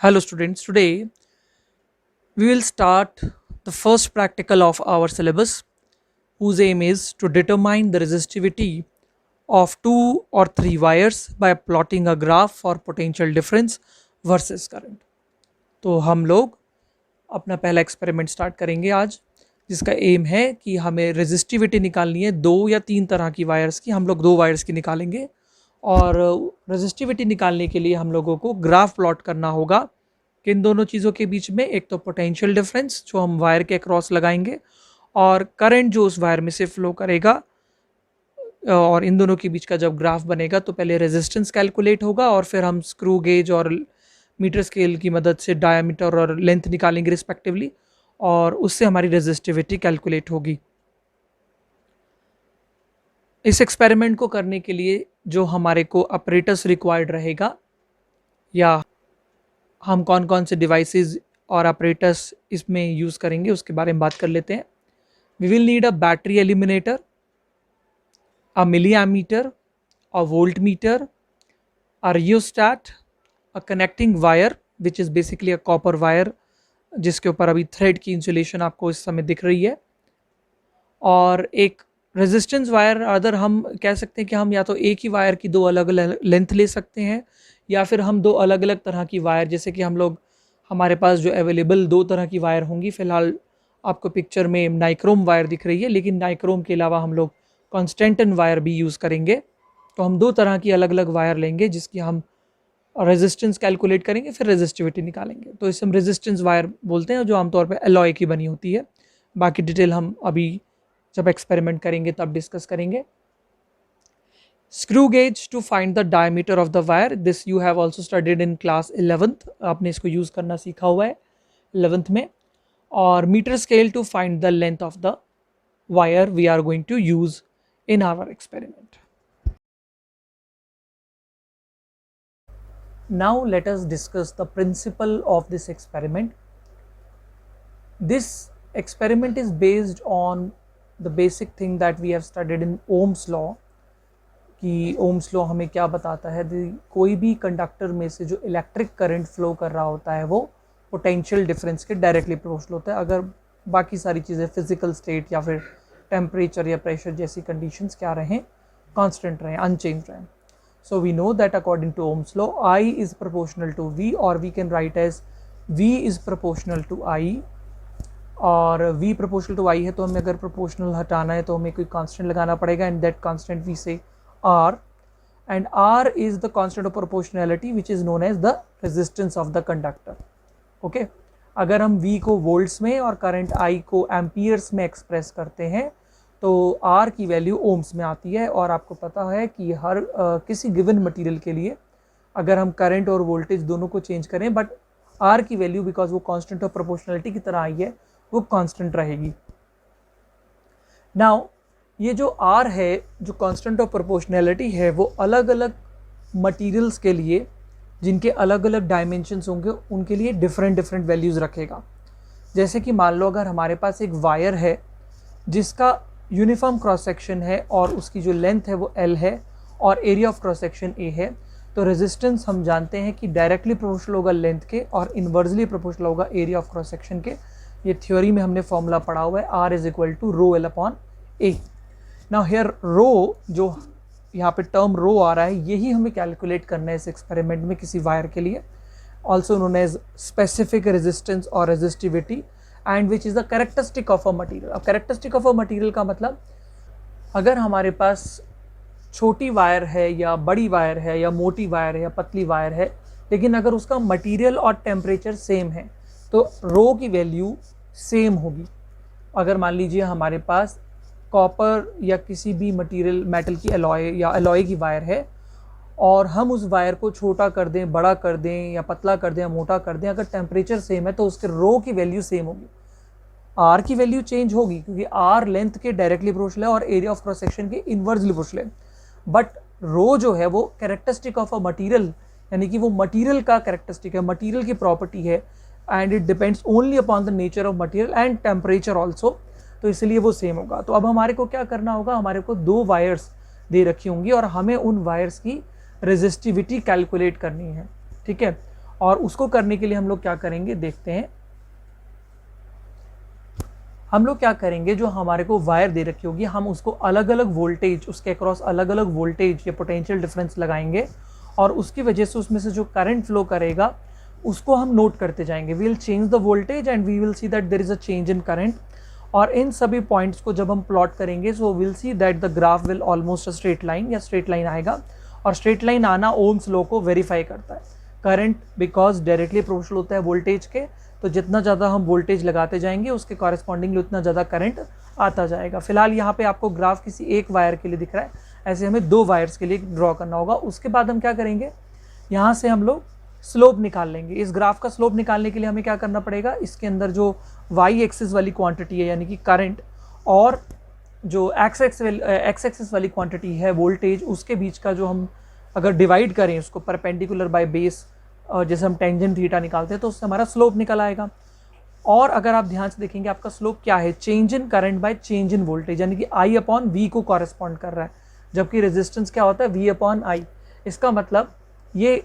Hello, students. Today we will start the first practical of our syllabus, whose aim is to determine the resistivity of two or three wires by plotting a graph for potential difference versus current. तो हम लोग अपना पहला experiment start करेंगे आज, जिसका M है कि हमें रेजिस्टिविटी निकालनी है दो या तीन तरह की वायर्स की। हम लोग दो वायर्स की निकालेंगे और रेजिस्टिविटी निकालने के लिए हम लोगों को ग्राफ प्लॉट करना होगा किन दोनों चीज़ों के बीच में। एक तो पोटेंशियल डिफरेंस जो हम वायर के अक्रॉस लगाएंगे, और करंट जो उस वायर में से फ्लो करेगा। और इन दोनों के बीच का जब ग्राफ बनेगा तो पहले रेजिस्टेंस कैलकुलेट होगा और फिर हम स्क्रू गेज और मीटर स्केल की मदद से डायमीटर और लेंथ निकालेंगे रिस्पेक्टिवली, और उससे हमारी रेजिस्टिविटी कैलकुलेट होगी। इस एक्सपेरिमेंट को करने के लिए जो हमारे को अपरेटस रिक्वायर्ड रहेगा, या हम कौन कौन से डिवाइसेस और अपरेटस इसमें यूज़ करेंगे, उसके बारे में बात कर लेते हैं। We will need a battery eliminator, a milliammeter, a voltmeter, a rheostat, a connecting wire which is basically a copper wire जिसके ऊपर अभी थ्रेड की इंसुलेशन आपको इस समय दिख रही है, और एक रेजिस्टेंस वायर। अदर हम कह सकते हैं कि हम या तो एक ही वायर की दो अलग अलग लेंथ ले सकते हैं, या फिर हम दो अलग अलग तरह की वायर, जैसे कि हम लोग हमारे पास जो अवेलेबल दो तरह की वायर होंगी। फ़िलहाल आपको पिक्चर में नाइक्रोम वायर दिख रही है, लेकिन नाइक्रोम के अलावा हम लोग कॉन्स्टेंटन वायर भी यूज़ करेंगे। तो हम दो तरह की अलग अलग वायर लेंगे जिसकी हम रेजिस्टेंस कैलकुलेट करेंगे, फिर रेजिस्टिविटी निकालेंगे। तो इसे हम रेजिस्टेंस वायर बोलते हैं, जो आमतौर पे एलॉय की बनी होती है। बाकी डिटेल हम अभी जब एक्सपेरिमेंट करेंगे तब डिस्कस करेंगे। Screw gauge to find the diameter of the wire, this you have also studied in class 11th। आपने इसको यूज़ करना सीखा हुआ है 11th में। और meter scale to find the length of the wire we are going to use in our experiment. Now let us discuss the principle of this experiment. This experiment is based on the basic thing that we have studied in Ohm's law, कि Ohm's law हमें क्या बताता है। कोई भी conductor में से जो इलेक्ट्रिक करंट फ्लो कर रहा होता है वो पोटेंशियल डिफरेंस के डायरेक्टली प्रोपोर्शनल होता है, अगर बाकी सारी चीज़ें फिजिकल स्टेट या फिर टेम्परेचर या प्रेशर जैसी कंडीशंस क्या रहें, कांस्टेंट रहें, अनचेंज रहें। So we know that according to Ohm's law I is proportional to V, और we can write as V is proportional to I। और V प्रोपोर्शनल टू I है तो हमें अगर प्रोपोर्शनल हटाना है तो हमें कोई कांस्टेंट लगाना पड़ेगा, and that constant we say R, and R is the constant of proportionality which is known as the resistance of the conductor. Okay, अगर हम V को वोल्ट्स में और करंट I को एम्पियर्स में एक्सप्रेस करते हैं तो R की वैल्यू ओम्स में आती है। और आपको पता है कि हर किसी गिवन मटेरियल के लिए अगर हम करंट और वोल्टेज दोनों को चेंज करें, बट R की वैल्यू बिकॉज वो कांस्टेंट ऑफ प्रोपोर्शनैलिटी की तरह आई है, वो कांस्टेंट रहेगी। नाउ ये जो R है, जो कांस्टेंट ऑफ प्रोपोर्शनैलिटी है, वो अलग अलग मटेरियल्स के लिए जिनके अलग अलग डायमेंशंस होंगे उनके लिए डिफरेंट डिफरेंट वैल्यूज़ रखेगा। जैसे कि मान लो अगर हमारे पास एक वायर है जिसका यूनिफॉर्म क्रॉस सेक्शन है और उसकी जो लेंथ है वो L है और area of cross section A है, तो रेजिस्टेंस हम जानते हैं कि डायरेक्टली प्रोपोर्शनल होगा लेंथ के और इन्वर्सली प्रोपोर्शनल होगा एरिया ऑफ क्रॉस सेक्शन के। ये थ्योरी में हमने फॉर्मूला पढ़ा हुआ है, R is equal to rho L upon A। Now here rho, जो यहाँ पे टर्म रो आ रहा है, यही हमें कैलकुलेट करना है इस एक्सपेरिमेंट में किसी वायर के लिए, also known as specific resistance और resistivity, and which is the characteristic of a material. अब कैरेक्टरिस्टिक ऑफ अ मटीरियल का मतलब, अगर हमारे पास छोटी वायर है या बड़ी वायर है या मोटी वायर है या पतली वायर है, लेकिन अगर उसका मटीरियल और टेम्परेचर सेम है तो रो की वैल्यू सेम होगी। अगर मान लीजिए हमारे पास कॉपर या किसी भी मटेरियल मेटल की एलॉय या एलॉय की वायर है और हम उस वायर को छोटा कर दें, बड़ा कर दें या पतला कर दें या मोटा कर दें, अगर टेम्परेचर सेम है तो उसके रो की वैल्यू सेम होगी। R की वैल्यू चेंज होगी क्योंकि R लेंथ के डायरेक्टली प्रोपोर्शनल है और एरिया ऑफ क्रॉस सेक्शन के इन्वर्सली प्रोपोर्शनल है, बट रो जो है वो कैरेक्टरिस्टिक ऑफ अ मटीरियल, यानी कि वो मटीरियल का कैरेक्टरिस्टिक है, मटीरियल की प्रॉपर्टी है, and it depends only upon the nature of material and temperature also, तो इसलिए वो सेम होगा। तो अब हमारे को क्या करना होगा, हमारे को दो वायर्स दे रखी होंगी और हमें उन वायर्स की रेजिस्टिविटी कैलकुलेट करनी है, ठीक है। और उसको करने के लिए हम लोग क्या करेंगे देखते हैं। हम लोग क्या करेंगे, जो हमारे को वायर दे रखी होगी हम उसको अलग अलग वोल्टेज, उसके अक्रॉस अलग अलग वोल्टेज या पोटेंशियल डिफरेंस लगाएंगे और उसकी वजह से उसमें से जो करंट फ्लो करेगा उसको हम नोट करते जाएंगे। We will change the voltage and we will see that there is a change in current. और इन सभी पॉइंट्स को जब हम प्लॉट करेंगे so will see that the graph will almost a straight line या स्ट्रेट लाइन आएगा। और स्ट्रेट लाइन आना ओम्स लॉ को वेरीफाई करता है। करंट बिकॉज डायरेक्टली प्रोपोर्शनल होता है वोल्टेज के, तो जितना ज़्यादा हम वोल्टेज लगाते जाएंगे उसके कॉरेस्पॉन्डिंगली उतना ज़्यादा करंट आता जाएगा। फिलहाल यहाँ पे आपको ग्राफ किसी एक वायर के लिए दिख रहा है, ऐसे हमें 2 वायर्स के लिए ड्रॉ करना होगा। उसके बाद हम क्या करेंगे, यहाँ से हम लोग स्लोप निकाल लेंगे। इस ग्राफ का स्लोप निकालने के लिए हमें क्या करना पड़ेगा, इसके अंदर जो वाई एक्सिस वाली क्वांटिटी है यानी कि करंट और जो एक्स एक्सिस वाली क्वांटिटी है वोल्टेज, उसके बीच का जो हम अगर डिवाइड करें उसको परपेंडिकुलर बाय बेस, जैसे हम टेंजेंट थीटा निकालते हैं तो उससे हमारा स्लोप निकल आएगा। और अगर आप ध्यान से देखेंगे आपका स्लोप क्या है, change in current by change in voltage, यानी कि आई अपॉन वी को कॉरेस्पॉन्ड कर रहा है, जबकि रेजिस्टेंस क्या होता है वी अपॉन आई। इसका मतलब ये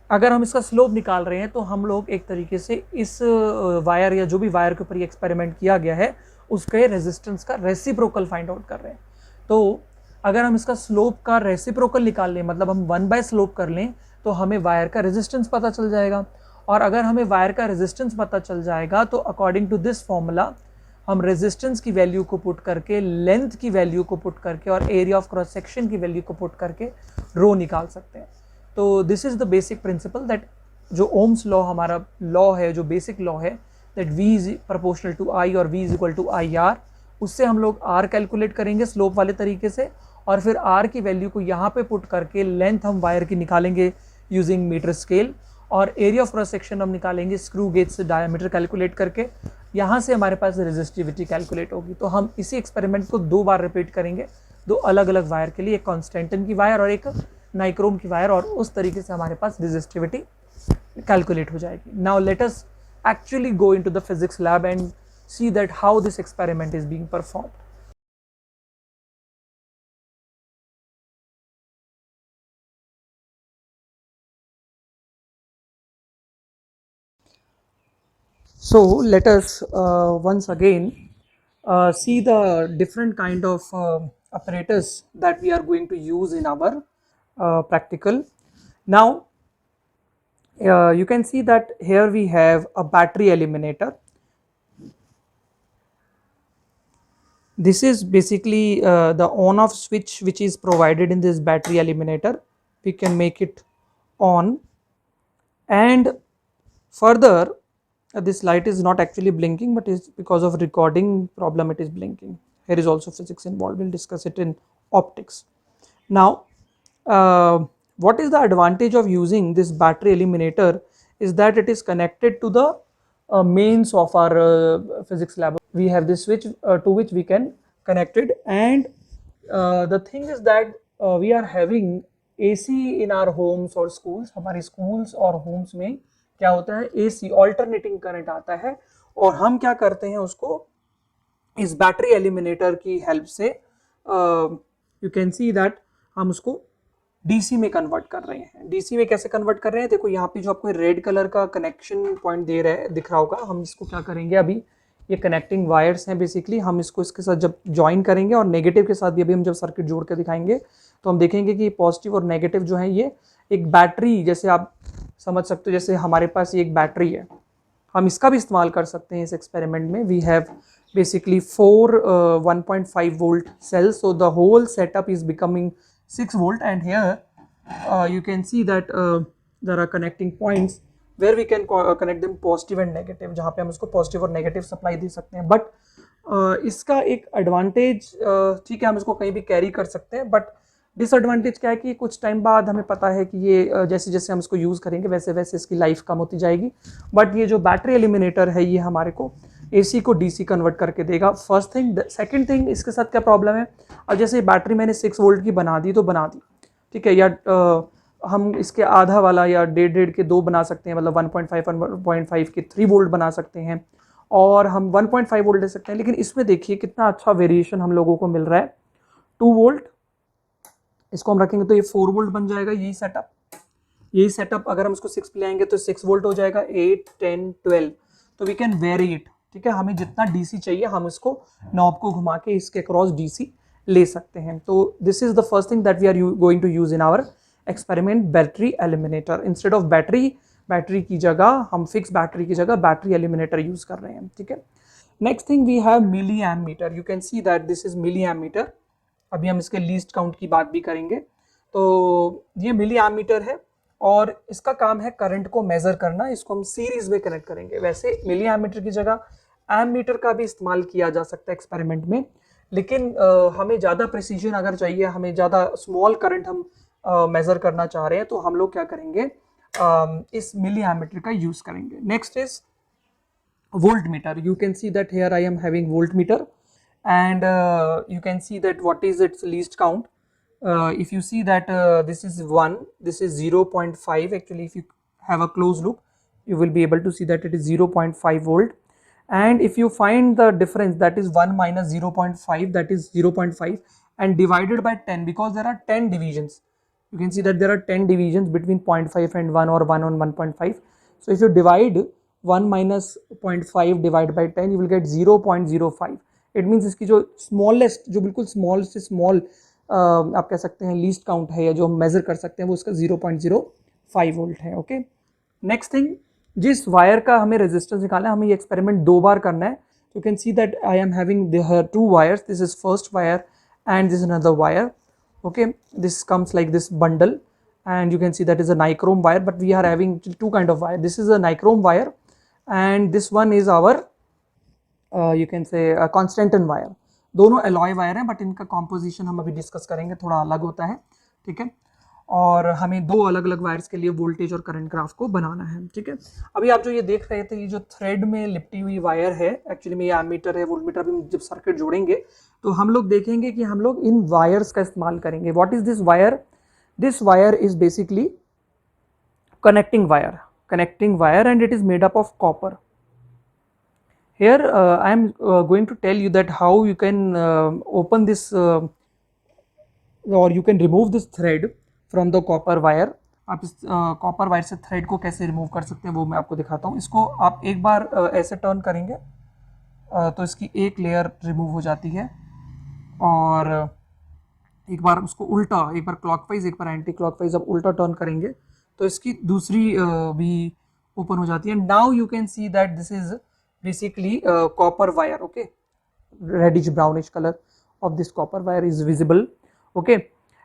अगर हम इसका स्लोप निकाल रहे हैं तो हम लोग एक तरीके से इस वायर या जो भी वायर के ऊपर ये एक्सपेरिमेंट किया गया है उसके रेजिस्टेंस का रेसिप्रोकल फाइंड आउट कर रहे हैं। तो अगर हम इसका स्लोप का रेसिप्रोकल निकाल लें, मतलब हम 1 बाय स्लोप कर लें, तो हमें वायर का रेजिस्टेंस पता चल जाएगा। और अगर हमें वायर का रेजिस्टेंस पता चल जाएगा तो अकॉर्डिंग टू दिस फॉर्मूला हम रेजिस्टेंस की वैल्यू को पुट करके, लेंथ की वैल्यू को पुट करके और एरिया ऑफ क्रॉस सेक्शन की वैल्यू को पुट करके रो निकाल सकते हैं। तो this is the basic principle that जो ओम्स लॉ हमारा लॉ है, जो बेसिक लॉ है that V is proportional to I और V is equal to IR, उससे हम लोग R कैलकुलेट करेंगे स्लोप वाले तरीके से और फिर R की वैल्यू को यहाँ पे पुट करके लेंथ हम वायर की निकालेंगे यूजिंग मीटर स्केल और एरिया ऑफ क्रॉस सेक्शन हम निकालेंगे स्क्रू गेज से डायमीटर कैलकुलेट करके। यहाँ से हमारे पास रेजिस्टिविटी कैलकुलेट होगी। तो हम इसी एक्सपेरिमेंट को 2 बार रिपीट करेंगे, 2 अलग अलग वायर के लिए, एक कॉन्स्टेंटन की वायर और एक नाइक्रोम की वायर, और उस तरीके से हमारे पास रेजिस्टिविटी कैलकुलेट हो जाएगी। Now let us actually go into the physics lab and see that how this experiment is being performed. So let us once again see the different kind of apparatus that we are going to use in our practical. Now you can see that here we have a battery eliminator. This is basically the on off switch which is provided in this battery eliminator. We can make it on, and further this light is not actually blinking but is because of recording problem it is blinking. Here is also physics involved, we will discuss it in optics. Now what is the advantage of using this battery eliminator is that it is connected to the mains of our physics lab. We have this switch to which we can connect it, and the thing is that we are having AC in our homes or schools. हमारे schools और homes में क्या होता है, AC alternating current आता है और हम क्या करते हैं उसको इस बैटरी एलिमिनेटर की हेल्प से यू कैन सी दैट हम उसको DC में कन्वर्ट कर रहे हैं। DC में कैसे कन्वर्ट कर रहे हैं, देखो यहाँ पे जो आपको रेड कलर का कनेक्शन पॉइंट दे रहा है दिख रहा होगा, हम इसको क्या करेंगे, अभी ये कनेक्टिंग वायर्स हैं बेसिकली, हम इसको इसके साथ जब ज्वाइन करेंगे और नेगेटिव के साथ भी अभी हम जब सर्किट जोड़ के दिखाएंगे तो हम देखेंगे कि पॉजिटिव और नेगेटिव जो है ये एक बैटरी, जैसे आप समझ सकते हो जैसे हमारे पास ये एक बैटरी है, हम इसका भी इस्तेमाल कर सकते हैं इस एक्सपेरिमेंट में। We have basically 4 1.5 volt cells, so the whole setup is becoming 6 volt, and here you can see that there are connecting points where we can connect them positive and negative, जहाँ पे हम उसको positive और negative supply दे सकते हैं। But इसका एक advantage, ठीक है हम इसको कहीं भी कैरी कर सकते हैं, बट डिसएडवांटेज क्या है कि कुछ टाइम बाद हमें पता है कि ये जैसे जैसे हम इसको यूज़ करेंगे वैसे वैसे इसकी लाइफ कम होती जाएगी। बट ये जो बैटरी एलिमिनेटर है ये हमारे को AC को DC कन्वर्ट करके देगा, फर्स्ट थिंग। सेकंड थिंग, इसके साथ क्या प्रॉब्लम है, अब जैसे बैटरी मैंने 6 वोल्ट की बना दी तो बना दी, ठीक है, या हम इसके आधा वाला या डेढ़ के 2 बना सकते हैं, मतलब 1.5 1.5 के 3 वोल्ट बना सकते हैं, और हम 1.5 वोल्ट ले सकते हैं। लेकिन इसमें देखिए कितना अच्छा वेरिएशन हम लोगों को मिल रहा है, 2 वोल्ट, इसको हम रखेंगे तो ये 4 वोल्ट बन जाएगा यही सेटअप, यही सेटअप अगर हम इसको 6 पे लाएंगे तो 6 वोल्ट हो जाएगा, 8, 10, 12, तो वी कैन वेरी इट, ठीक है। हमें जितना डीसी चाहिए हम इसको नॉब को घुमा के इसके क्रॉस डीसी ले सकते हैं। तो this is the first thing that we are going to use in our experiment, battery eliminator. Instead of battery की जगह हम फिक्स बैटरी की जगह बैटरी एलिमिनेटर यूज कर रहे हैं, ठीक है। Next thing we have milliammeter. You can see that this is milliammeter. अभी हम इसके लीस्ट काउंट की बात भी करेंगे। तो ये मिली एम मीटर है और इसका काम है करंट को मेजर करना। इसको हम सीरीज में कनेक्ट करेंगे। वैसे मिली एम मीटर की जगह एम मीटर का भी इस्तेमाल किया जा सकता है एक्सपेरिमेंट में, लेकिन हमें ज़्यादा प्रिसीजन अगर चाहिए, हमें ज़्यादा स्मॉल करंट हम मेजर करना चाह रहे हैं, तो हम लोग क्या करेंगे, इस मिली एम मीटर का यूज करेंगे। Next is voltmeter. You can see that here I am having voltmeter, and you can see that what is its least count. If you see that this is 1, this is 0.5. Actually, if you have a close look, you will be able to see that it is 0.5 volt. And if you find the difference, that is 1 minus 0.5, that is 0.5, and divided by 10, because there are 10 divisions. You can see that there are 10 divisions between 0.5 and 1, or 1 on 1.5. So if you divide 1 minus 0.5 divided by 10, you will get 0.05. It means इसकी जो smallest, जो बिल्कुल small से small आप कह सकते हैं least count है, या जो हम मेजर कर सकते हैं, वो उसका 0.05 वोल्ट है। ओके, नेक्स्ट थिंग, जिस वायर का हमें रेजिस्टेंस निकालना है, हमें ये एक्सपेरिमेंट 2 बार करना है। You can see that I am having 2 wires, this is first wire and this another wire. Okay, this comes like this bundle, and you can see that is a nichrome wire, but we are having 2 kind of wire. This is a nichrome wire, and this one is our you can say a constantan wire. दोनों alloy wire हैं, but इनका composition हम अभी discuss करेंगे, थोड़ा अलग होता है, ठीक है। और हमें 2 अलग अलग वायर्स के लिए वोल्टेज और करंट ग्राफ को बनाना है, ठीक है। अभी आप जो ये देख रहे थे, ये जो थ्रेड में लिपटी हुई वायर है, एक्चुअली में ये एमीटर है, वोल्टमीटर। भी जब सर्किट जोड़ेंगे तो हम लोग देखेंगे कि हम लोग इन वायर्स का इस्तेमाल करेंगे। What is this wire? This wire is basically connecting wire, and it is made up of copper. Here I am going to tell you that how you can open this or you can remove this thread from the copper wire. आप इस copper wire से thread को कैसे remove कर सकते हैं वो मैं आपको दिखाता हूँ। इसको आप एक बार ऐसे टर्न करेंगे तो इसकी एक लेयर रिमूव हो जाती है, और एक बार उसको उल्टा, एक बार क्लॉकवाइज एक बार एंटी क्लॉकवाइज आप उल्टा टर्न करेंगे तो इसकी दूसरी भी ओपन हो जाती है। Now you can see that this is basically copper wire. Okay, reddish brownish colour of this copper wire is visible. Okay,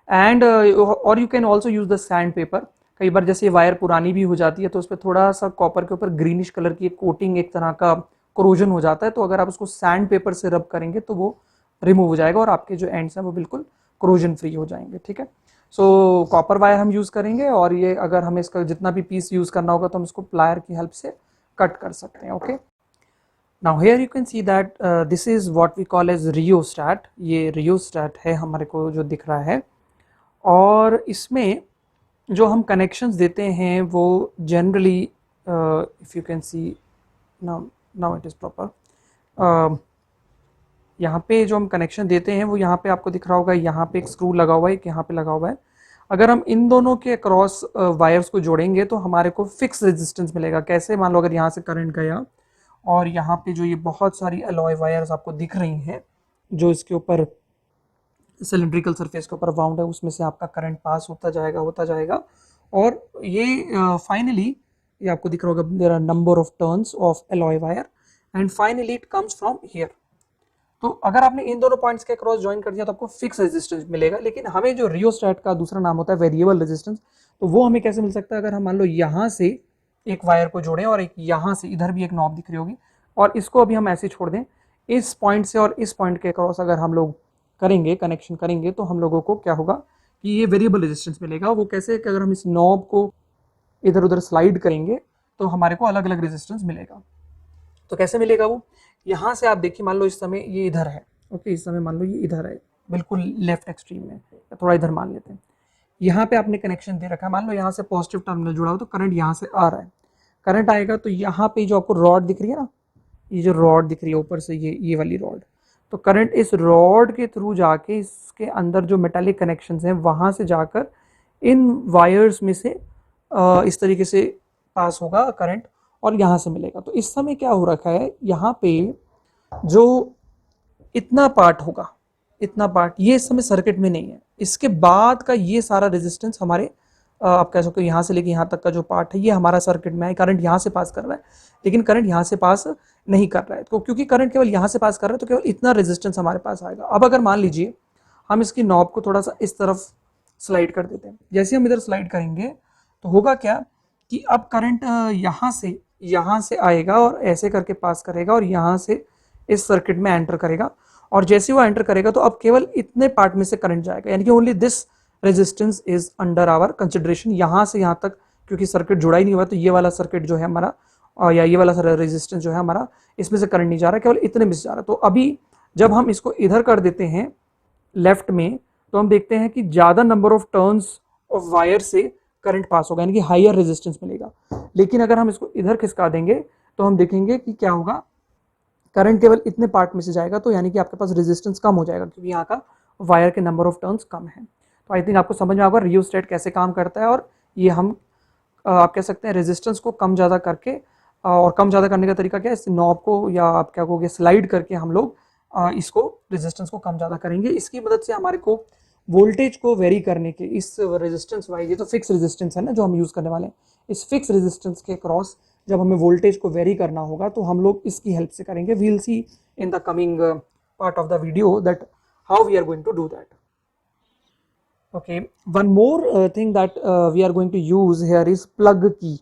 and और you can also use the sandpaper. कई बार जैसे वायर पुरानी भी हो जाती है तो उस पर थोड़ा सा कॉपर के ऊपर ग्रीनिश कलर की एक कोटिंग, एक तरह का कोरोजन हो जाता है, तो अगर आप उसको सैंड पेपर से रब करेंगे तो वो रिमूव हो जाएगा और आपके जो एंड्स हैं वो बिल्कुल कोरोजन फ्री हो जाएंगे, ठीक है। सो कॉपर वायर हम यूज़ करेंगे, और ये अगर हमें इसका जितना भी पीस यूज़ करना होगा तो हम इसको प्लायर की हेल्प से कट कर सकते हैं। Okay, now here you can see that this is what we call as rheostat. ये रियोस्टैट है हमारे को जो दिख रहा है, और इसमें जो हम कनेक्शंस देते हैं वो generally if you can C now it is proper. यहाँ पे जो हम कनेक्शन देते हैं वो यहाँ पे आपको दिख रहा होगा, यहाँ पे एक स्क्रू लगा हुआ है, एक यहाँ पे लगा हुआ है। अगर हम इन दोनों के क्रॉस वायर्स को जोड़ेंगे तो हमारे को फिक्स रेजिस्टेंस मिलेगा। कैसे? मान लो अगर यहाँ से करंट गया और यहाँ पे जो ये बहुत सारी अलॉय वायर्स आपको दिख रही हैं जो इसके ऊपर सिलेंड्रिकल सरफेस के ऊपर वाउंड है, उसमें से आपका करंट पास होता जाएगा, और ये फाइनली ये आपको दिख रहा होगा, there are number of turns of alloy wire, and finally it comes from here. तो अगर आपने इन दोनों पॉइंट्स के क्रॉस ज्वाइन कर दिया तो आपको फिक्स रेजिस्टेंस मिलेगा। लेकिन हमें जो रियोस्टैट का दूसरा नाम होता है वेरिएबल रेजिस्टेंस, तो वो हमें कैसे मिल सकता है? अगर हम मान लो यहाँ से एक वायर को जोड़ें और एक यहाँ से, इधर भी एक नॉब दिख रही होगी, और इसको अभी हम ऐसे छोड़ दें, इस पॉइंट से और इस पॉइंट के क्रॉस अगर हम लोग करेंगे, कनेक्शन करेंगे, तो हम लोगों को क्या होगा कि ये वेरिएबल रेजिस्टेंस मिलेगा। वो कैसे? कि अगर हम इस नॉब को इधर उधर स्लाइड करेंगे तो हमारे को अलग अलग रेजिस्टेंस मिलेगा। तो कैसे मिलेगा वो? यहाँ से आप देखिए, मान लो इस समय ये इधर है, ओके, इस समय मान लो ये इधर है, बिल्कुल लेफ्ट एक्सट्रीम में, थोड़ा इधर मान लेते हैं। यहाँ पे आपने कनेक्शन दे रखा है, मान लो यहाँ से पॉजिटिव टर्मिनल जुड़ा हो तो करंट यहाँ से आ रहा है, करंट आएगा तो यहाँ पे जो आपको रॉड दिख रही है ना, ये जो रॉड दिख रही है ऊपर से, ये वाली रॉड, तो करंट इस रॉड के थ्रू जाके इसके अंदर जो मेटालिक कनेक्शंस हैं वहाँ से जाकर इन वायर्स में से इस तरीके से पास होगा करंट और यहाँ से मिलेगा। तो इस समय क्या हो रखा है, यहाँ पे जो इतना पार्ट होगा, इतना पार्ट ये इस समय सर्किट में नहीं है, इसके बाद का ये सारा रेजिस्टेंस हमारे आप कह सकते हो यहाँ से लेके यहाँ तक का जो पार्ट है ये हमारा सर्किट में है। करंट यहाँ से पास कर रहा है लेकिन करंट यहाँ से पास नहीं कर रहा है, तो क्योंकि करंट केवल यहाँ से पास कर रहा है तो केवल इतना रेजिस्टेंस हमारे पास आएगा। अब अगर मान लीजिए हम इसकी नॉब को थोड़ा सा इस तरफ स्लाइड कर देते हैं, जैसे हम इधर स्लाइड करेंगे तो होगा क्या कि अब करंट यहाँ से आएगा और ऐसे करके पास करेगा और यहाँ से इस सर्किट में एंटर करेगा, और जैसे वो एंटर करेगा तो अब केवल इतने पार्ट में से करंट जाएगा, यानी कि only this resistance is under our consideration. यहाँ से यहाँ तक क्योंकि सर्किट जुड़ा ही नहीं हुआ तो ये वाला सर्किट जो है हमारा या ये वाला रेजिस्टेंस जो है हमारा, इसमें से करंट नहीं जा रहा, केवल इतने में से जा रहा। तो अभी जब हम इसको इधर कर देते हैं लेफ्ट में तो हम देखते हैं कि ज़्यादा number of turns of wire से करंट पास होगा, यानी कि हायर रेजिस्टेंस मिलेगा। लेकिन अगर हम इसको इधर खिसका देंगे तो हम देखेंगे कि क्या होगा, करंट केवल इतने पार्ट में से जाएगा, तो यानी कि आपके पास रेजिस्टेंस कम हो जाएगा क्योंकि यहाँ का वायर के नंबर ऑफ टर्न्स कम है। तो आई थिंक आपको समझ में आएगा रियोस्टेट कैसे काम करता है, और ये हम आप कह सकते हैं रेजिस्टेंस को कम ज़्यादा करके, और कम ज़्यादा करने का तरीका क्या है, इस नॉब को या आप क्या कहोगे स्लाइड करके हम लोग इसको रेजिस्टेंस को कम ज़्यादा करेंगे। इसकी मदद से हमारे को वोल्टेज को वेरी करने के इस रेजिस्टेंस वाइज, ये तो फिक्स रेजिस्टेंस है ना जो हम यूज़ करने वाले हैं, इस फिक्स रेजिस्टेंस के क्रॉस जब हमें वोल्टेज को वेरी करना होगा तो हम लोग इसकी हेल्प से करेंगे। We will see in the coming part of the video that how we are going to do that. Okay, one more thing that we are going to use here is plug key.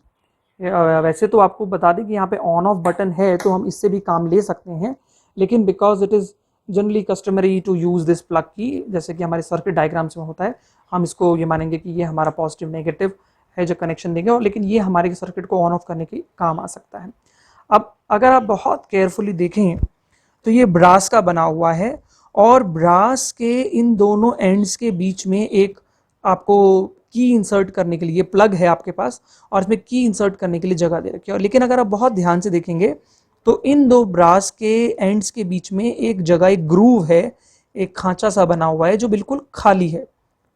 वैसे तो आपको बता दें कि यहाँ पे on off button है तो हम इससे भी काम ले सकते हैं, लेकिन because it is generally customary to use this plug key, जैसे कि हमारे सर्किट डायग्राम्स में होता है, हम इसको ये मानेंगे कि ये हमारा पॉजिटिव नेगेटिव है जो कनेक्शन देंगे, और लेकिन ये हमारे सर्किट को ऑन ऑफ करने के काम आ सकता है। अब अगर आप बहुत केयरफुली देखें तो ये ब्रास का बना हुआ है, और ब्रास के इन दोनों एंड्स के बीच में एक आपको की इंसर्ट करने के लिए प्लग है आपके पास, और इसमें की इंसर्ट करने के लिए जगह दे रखी है। और लेकिन अगर आप बहुत ध्यान से देखेंगे तो इन दो ब्रास के एंड्स के बीच में एक जगह, एक ग्रूव है, एक खांचा सा बना हुआ है जो बिल्कुल खाली है।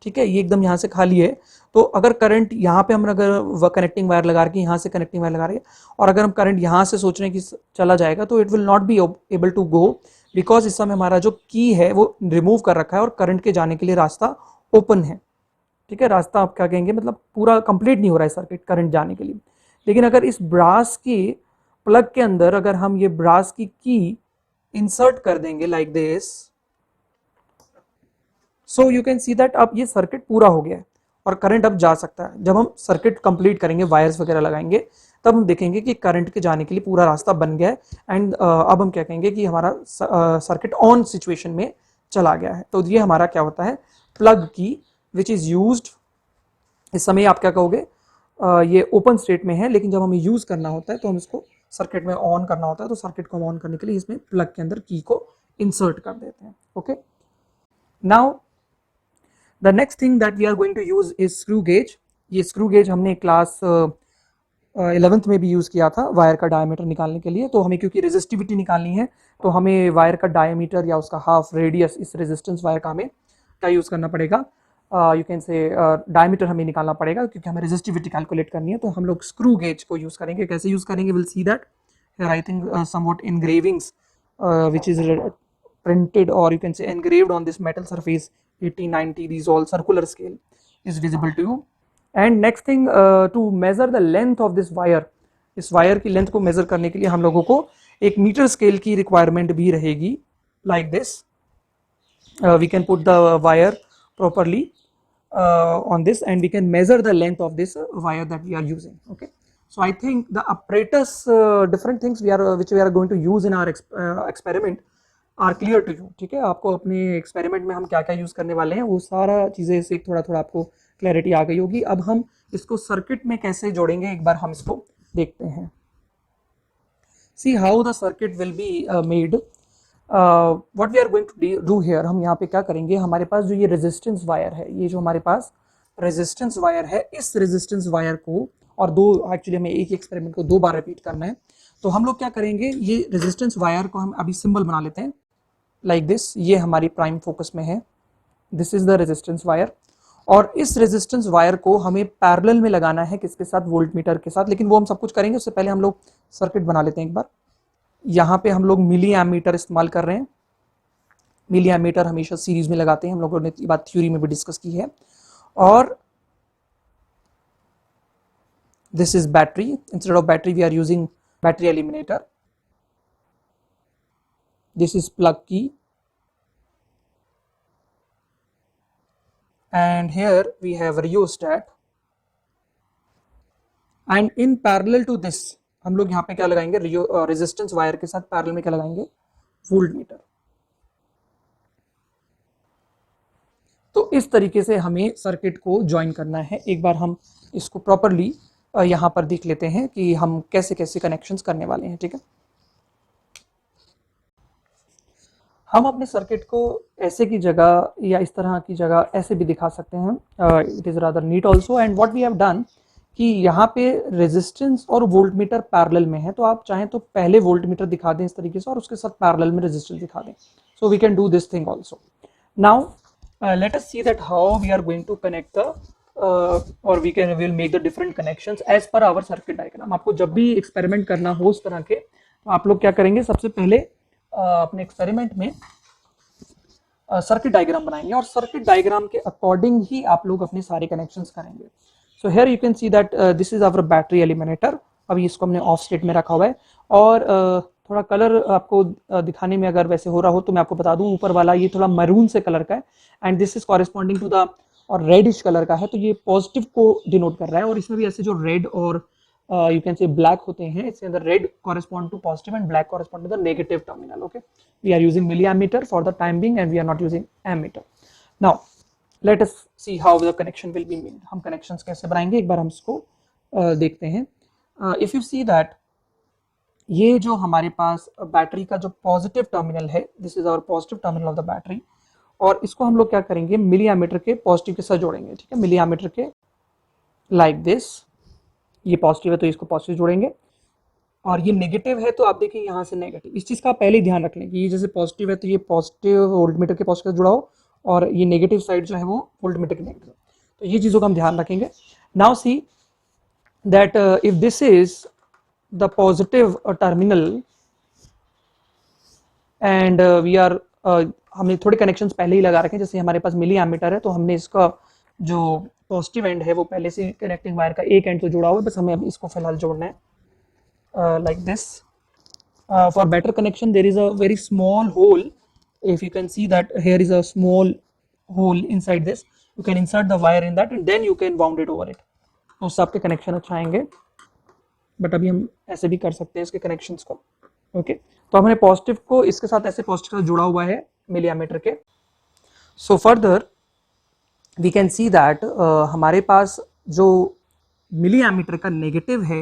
ठीक है, ये एकदम यहाँ से खाली है। तो अगर करंट यहाँ पे हम अगर कनेक्टिंग वायर लगा के यहाँ से कनेक्टिंग वायर लगा रहे हैं, और अगर हम करंट यहाँ से सोच रहे हैं कि चला जाएगा, तो it will not be able to go, because इस समय हमारा जो की है वो रिमूव कर रखा है और करंट के जाने के लिए रास्ता ओपन है। ठीक है, रास्ता आप क्या कहेंगे, मतलब पूरा कंप्लीट नहीं हो रहा है सर्किट करंट जाने के लिए। लेकिन अगर इस ब्रास के प्लग के अंदर अगर हम ये ब्रास की इंसर्ट कर देंगे like this, so you can see that अब ये सर्किट पूरा हो गया है और करंट अब जा सकता है। जब हम सर्किट कंप्लीट करेंगे, वायर्स वगैरह लगाएंगे, तब हम देखेंगे कि करंट के जाने के लिए पूरा रास्ता बन गया है, एंड अब हम क्या कहेंगे कि हमारा सर्किट ऑन सिचुएशन में चला गया है। तो ये हमारा क्या होता है, प्लग की विच इज़ यूज्ड। इस समय आप क्या कहोगे, ये ओपन स्टेट में है, लेकिन जब हमें यूज़ करना होता है तो हम इसको सर्किट में ऑन करना होता है, तो सर्किट को ऑन करने के लिए इसमें प्लग के अंदर की को इंसर्ट कर देते हैं। Okay, now the next thing that we are going to use is screw gauge. ये स्क्रू गेज हमने क्लास 11th में भी यूज़ किया था वायर का डायमीटर निकालने के लिए। तो हमें क्योंकि रेजिस्टिविटी निकालनी है तो हमें वायर का डायमीटर या उसका हाफ रेडियस, इस रेजिस्टेंस वायर का हमें क्या यूज़ करना पड़ेगा, यू कैन से डायमीटर हमें निकालना पड़ेगा क्योंकि हमें रेजिस्टिविटी कैलकुलेट करनी है। तो हम लोग स्क्रू गेज को यूज़ करेंगे। कैसे यूज़ करेंगे, will see that here I think somewhat engravings which is printed or you can say engraved on this metal surface 80, 90, these all circular scale is visible to you. And next thing, to measure the length of this wire, इस wire की length को major करने के लिए हम लोगों को एक मीटर स्केल की रिक्वायरमेंट भी रहेगी। Like this we can put the wire properly on this and we can measure the length of this wire that we are using. Okay, so I think the apparatus, different things which we are going to use in our experiment are clear to you. ठीक है, आपको अपने experiment में हम क्या क्या use करने वाले हैं वो सारा चीज़ें से थोड़ा थोड़ा आपको क्लैरिटी आ गई होगी। अब हम इसको सर्किट में कैसे जोड़ेंगे, एक बार हम इसको देखते हैं। See how the circuit will be made. What we are going to do here, हम यहाँ पे क्या करेंगे, हमारे पास जो ये रेजिस्टेंस वायर है, ये जो हमारे पास रेजिस्टेंस वायर है, इस रेजिस्टेंस वायर को, और दो एक्चुअली हमें एक एक्सपेरिमेंट को 2 बार रिपीट करना है। तो हम लोग क्या करेंगे, ये रेजिस्टेंस वायर को हम अभी सिंबल बना लेते हैं लाइक दिस। ये हमारी प्राइम फोकस में है, this is the resistance wire. और इस रेजिस्टेंस वायर को हमें पैरेलल में लगाना है किसके साथ, वोल्ट मीटर के साथ। लेकिन वो हम सब कुछ करेंगे, उससे पहले हम लोग सर्किट बना लेते हैं एक बार। यहाँ पे हम लोग मिली एमीटर इस्तेमाल कर रहे हैं। मिली एमीटर हमेशा सीरीज में लगाते हैं, हम लोगों ने ये बात थ्योरी में भी डिस्कस की है। और this is battery, instead of battery we are using battery eliminator. This is plug key, and here we have rheostat, and in parallel to this हम लोग यहाँ पे क्या लगाएंगे, रेजिस्टेंस वायर के साथ पैरेलल में क्या लगाएंगे, वोल्ट मीटर। तो इस तरीके से हमें सर्किट को ज्वाइन करना है। एक बार हम इसको प्रॉपरली यहाँ पर देख लेते हैं कि हम कैसे कैसे कनेक्शंस करने वाले हैं, ठीक है। हम अपने सर्किट को ऐसे की जगह या इस तरह की जगह ऐसे भी दिखा सकते हैं, it is rather neat also. And what we have done कि यहाँ पे रेजिस्टेंस और वोल्ट मीटर पैरेलल में है, तो आप चाहें तो पहले वोल्ट मीटर दिखा दें इस तरीके से और उसके साथ पैरेलल में रेजिस्टेंस दिखा दें। So we can do this thing also. Now let us see that how we are going to connect the or will make the different connections as per our circuit diagram। आपको जब भी experiment करना हो उस तरह के, तो आप लोग क्या करेंगे, सबसे पहले अपने एक्सपेरिमेंट में सर्किट डायग्राम बनाएंगे और सर्किट डायग्राम के अकॉर्डिंग ही आप लोग अपने सारे कनेक्शंस करेंगे। So here you can see that this is our battery eliminator. अभी इसको हमने ऑफ स्टेट में रखा हुआ है और थोड़ा कलर आपको दिखाने में अगर वैसे हो रहा हो तो मैं आपको बता दूं, ऊपर वाला ये थोड़ा मरून से कलर का है and this is corresponding to the, और रेडिश कलर का है, तो ये पॉजिटिव को डिनोट कर रहा है। और इसमें भी ऐसे जो रेड और यू कैन से ब्लैक होते हैं, इसके अंदर red correspond to positive and black correspond to the negative terminal. Okay, we are using milliammeter for the time being and we are not using ammeter. Now let us see how the connection will be made. हम connections कैसे बनाएंगे एक बार हम इसको देखते हैं। If you see that ये जो हमारे पास बैटरी का जो पॉजिटिव टर्मिनल है, this is our positive terminal of the battery, और इसको हम लोग क्या करेंगे, मिली एमीटर के पॉजिटिव के साथ जोड़ेंगे। ठीक है, मिली एमीटर के लाइक दिस, ये पॉजिटिव है तो इसको पॉजिटिव जोड़ेंगे और ये नेगेटिव है तो आप देखिए यहाँ से नेगेटिव। इस चीज़ का पहले ध्यान रख लें कि ये जैसे पॉजिटिव है तो ये पॉजिटिव वोल्ट मीटर के पॉजिटिव से जुड़ा हो और ये नेगेटिव साइड जो है वो वोल्ट मीटर के नेगेटिव, तो ये चीज़ों का हम ध्यान रखेंगे। Now see that if this is the positive terminal and we are हमने थोड़े कनेक्शंस पहले ही लगा रखे हैं। जैसे हमारे पास मिली एमीटर है तो हमने इसका जो पॉजिटिव एंड है वो पहले से कनेक्टिंग वायर का एक एंड तो जुड़ा हुआ है, बस हमें अब इसको फिलहाल जोड़ना है like this. For better connection there is a very small hole, if you can see that here is a small hole inside this, you can insert the wire in that and then you can bound it over it, तो उससे आपके connection अच्छा आएंगे। But अभी हम ऐसे भी कर सकते हैं इसके कनेक्शंस को। ओके, तो हमने पॉजिटिव को इसके साथ ऐसे पॉजिटिव का जुड़ा हुआ है मिली एमीटर के। So further we can see that हमारे पास जो मिली एमीटर का नेगेटिव है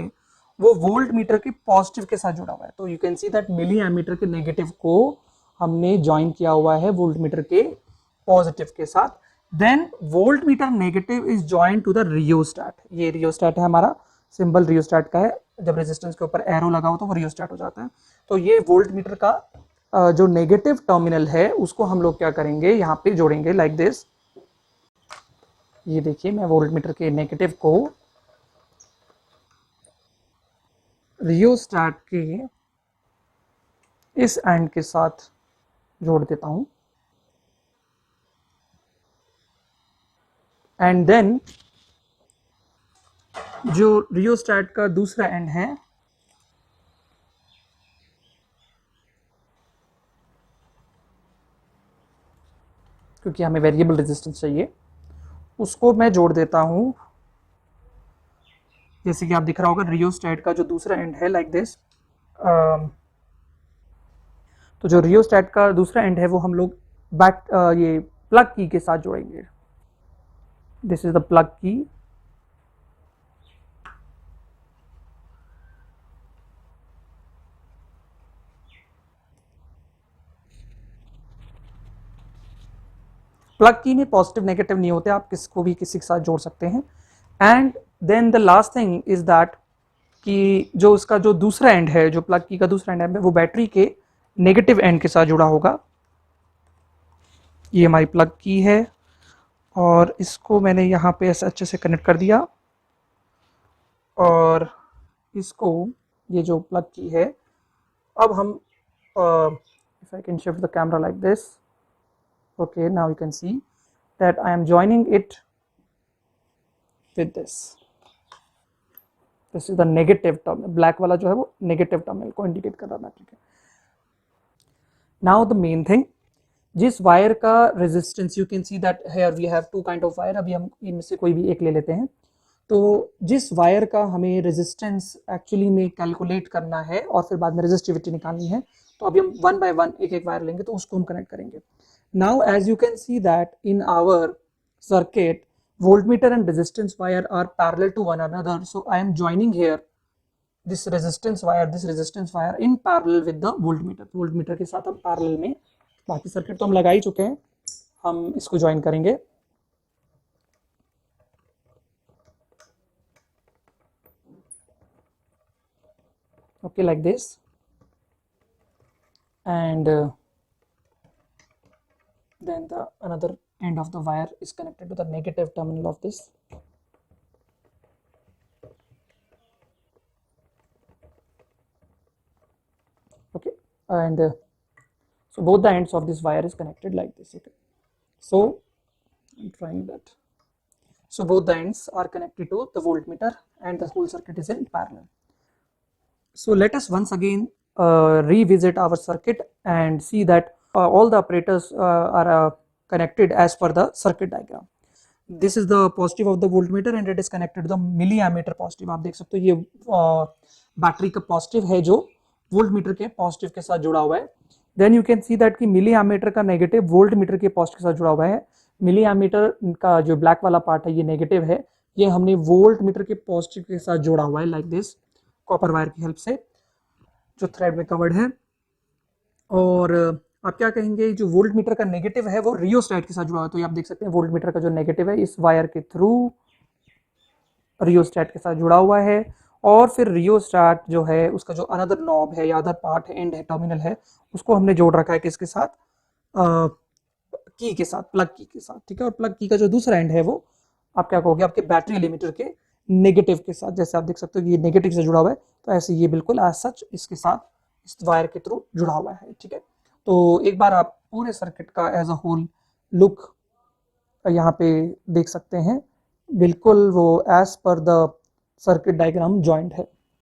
वो वोल्ट मीटर के पॉजिटिव के साथ जुड़ा हुआ है। तो you can see that milliammeter के नेगेटिव को हमने ज्वाइन किया हुआ है वोल्ट मीटर के पॉजिटिव के साथ। Then voltmeter negative is join to the rheostat. ये रियोस्टैट है, हमारा सिंबल रियोस्टैट का है, जब रेजिस्टेंस के ऊपर एरो लगा हो तो वो रियोस्टैट हो जाता है। तो ये वोल्ट मीटर का जो नेगेटिव टर्मिनल है उसको हम लोग क्या करेंगे, यहाँ पे जोड़ेंगे लाइक दिस। ये देखिए मैं वोल्ट मीटर के नेगेटिव को रियोस्टैट के इस एंड के साथ जोड़ देता हूं एंड देन जो रियोस्टैट का दूसरा एंड है क्योंकि हमें वेरिएबल रेजिस्टेंस चाहिए, उसको मैं जोड़ देता हूं। जैसे कि आप दिख रहा होगा रियोस्टैट का जो दूसरा एंड है लाइक दिस। तो जो रियोस्टैट का दूसरा एंड है वो हम लोग ये प्लग की के साथ जोड़ेंगे। दिस इज द प्लग की। प्लग की में पॉजिटिव नेगेटिव नहीं होते, आप किसको भी किसी के साथ जोड़ सकते हैं। And then the last thing is that कि जो उसका जो दूसरा एंड है, जो प्लग की का दूसरा एंड है वो बैटरी के नेगेटिव एंड के साथ जुड़ा होगा। ये हमारी प्लग की है और इसको मैंने यहाँ पे ऐसे अच्छे से कनेक्ट कर दिया। और इसको, ये जो प्लग की है, अब हम if I can shift the camera like this, okay, now you can see that I am joining it with this is the negative terminal. Black वाला जो है वो नेगेटिव टर्मिनल को इंडिकेट कर रहा है बैटरी के। नाउ द मेन थिंग, जिस वायर का resistance, you can see that here we have two kind of wire, अभी हम इनमें से कोई भी एक ले लेते हैं। तो जिस वायर का हमें रेजिस्टेंस एक्चुअली में कैलकुलेट करना है और फिर बाद में रेजिस्टिविटी निकालनी है, तो अभी हम वन बाय वन एक एक वायर लेंगे, तो उसको हम कनेक्ट करेंगे। Now as you can see that in our circuit voltmeter and resistance wire are parallel to one another, so I am joining here this resistance wire in parallel with the voltmeter के साथ हम parallel में, बाकी circuit तो हम लगा ही चुके हैं, हम इसको ज्वाइन करेंगे। okay, like this, and then the another end of the wire is connected to the negative terminal of this. okay, and so both the ends of this wire is connected like this. okay, so I'm trying that. So both the ends are connected to the voltmeter and the whole circuit is in parallel. So let us once again revisit our circuit and see that all the apparatus are connected as per the circuit diagram. This is the positive of the voltmeter and it is connected to the milliammeter positive. आप देख सकते हो ये battery का positive है जो voltmeter के positive के साथ जुड़ा हुआ है। Then you can see that कि मिलीएमीटर का नेगेटिव वोल्टमीटर के पॉजिटिव के साथ जुड़ा हुआ है। मिलीएमीटर का जो ब्लैक वाला पार्ट है ये नेगेटिव है, ये हमने वोल्टमीटर के पॉजिटिव के साथ जोड़ा हुआ है लाइक दिस, कॉपर वायर की हेल्प से जो थ्रेड में कवर्ड है। और आप क्या कहेंगे, जो वोल्ट मीटर का नेगेटिव है वो रियोस्टैट के साथ जुड़ा हुआ है। तो ये आप देख सकते हैं वोल्ट मीटर का जो नेगेटिव है इस वायर के थ्रू रियोस्टैट के साथ जुड़ा हुआ है। और फिर रियोस्टैट जो है उसका जो अनदर नॉब है या अदर पार्ट है, एंड है, टर्मिनल है, उसको हमने जोड़ रखा है किसके साथ, की के साथ, प्लग की के साथ। ठीक है, और प्लग की का जो दूसरा एंड है वो आप क्या कहोगे, आपके बैटरी लिमिटर के नेगेटिव के साथ। जैसे आप देख सकते हो ये नेगेटिव से जुड़ा हुआ है, तो ऐसे ये बिल्कुल एज सच इसके साथ इस वायर के थ्रू जुड़ा हुआ है। ठीक है, तो एक बार आप पूरे सर्किट का एज अ होल लुक यहाँ पे देख सकते हैं, बिल्कुल वो as per the circuit diagram joint है।